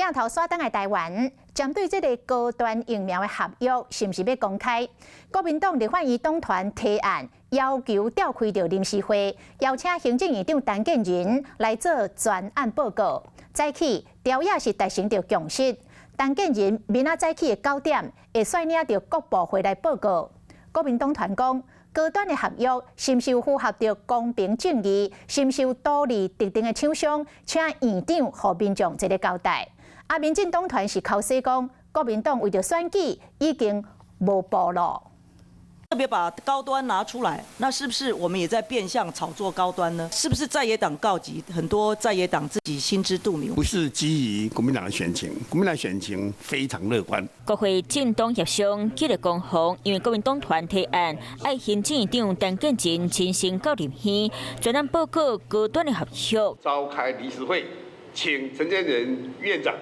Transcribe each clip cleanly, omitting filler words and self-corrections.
镜头刷灯的台湾，针对这个高端疫苗的合约是不是要公开？国民党立法院党团提案，要求召开到临时会，邀请行政院长陈建仁来做专案报告。早起朝野是达成着共识，陈建仁明仔早起的9点会率领着各部会来报告。国民党团讲，高端的合约是不是有符合着公平正义，是不是有独立特定的厂商，请院长和民众一个交代。民进党团是口说讲，国民党为着选举已经无步路。特别把高端拿出来，那是不是我们也在变相炒作高端呢？是不是在野党告急？很多在野党自己心知肚明。不是基于国民党的选情，国民党选情非常乐观。国会政党协商激烈攻防，因为国民党团提案，爱行政院长陈建仁亲身到林县，专案报告高端的合约。召开理事会，请陈建仁院长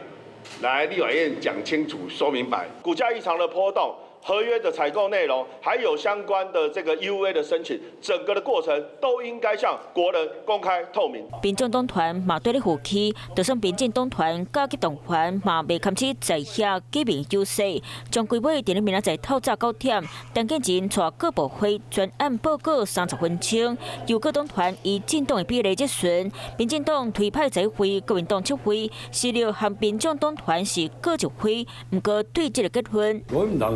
来立法院讲清楚、说明白。股价异常的波动。合约的采购内容，还有相关的这个 EUA 的申请，整个的过程都应该向国人公开透明。民众党团嘛对咧护起，就算民进党团、高级党团嘛未堪起在遐基本优势，将规划伫咧明仔载透早9点，陈建仁带各部会专案报告30分钟，由各党团以进党的比例结顺，民进党推派1会，国民党7会，实力和民众党团是各1会，不过对这个结婚。国民党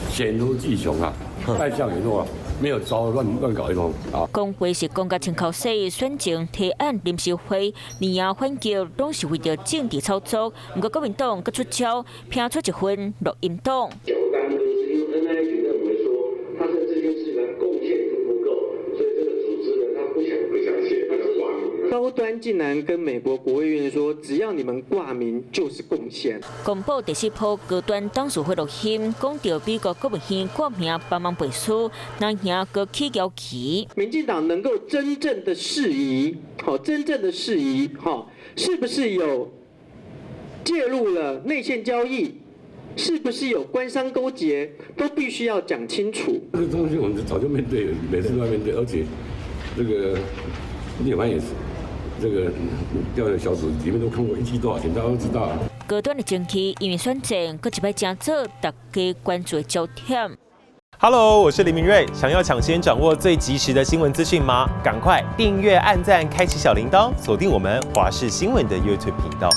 险如巨熊啊，败相也弱啊，没有招乱搞一通啊。工会是公家清口说，选情提案临时会，年夜反击拢是为着政治操作，不过国民党佮出招，拼出1份录音档。高端竟然跟美国国务院说，只要你们挂名就是贡献。公布第4波高端董事会录音，讲到美国国务院挂名帮忙背书，那赢个起交期。民进党能够真正的适宜，是不是有介入了内线交易？是不是有官商勾结？都必须要讲清楚。这个东西我们早就面对，每次都要面对，而且这个立法也是。这个调查小组里面都看过1期多少钱，大家都知道。高端的争气因为选战，搁一摆正做大家关注的焦点。Hello， 我是林明瑞。想要抢先掌握最及时的新闻资讯吗？赶快订阅、按赞、开启小铃铛，锁定我们华视新闻的 YouTube 频道。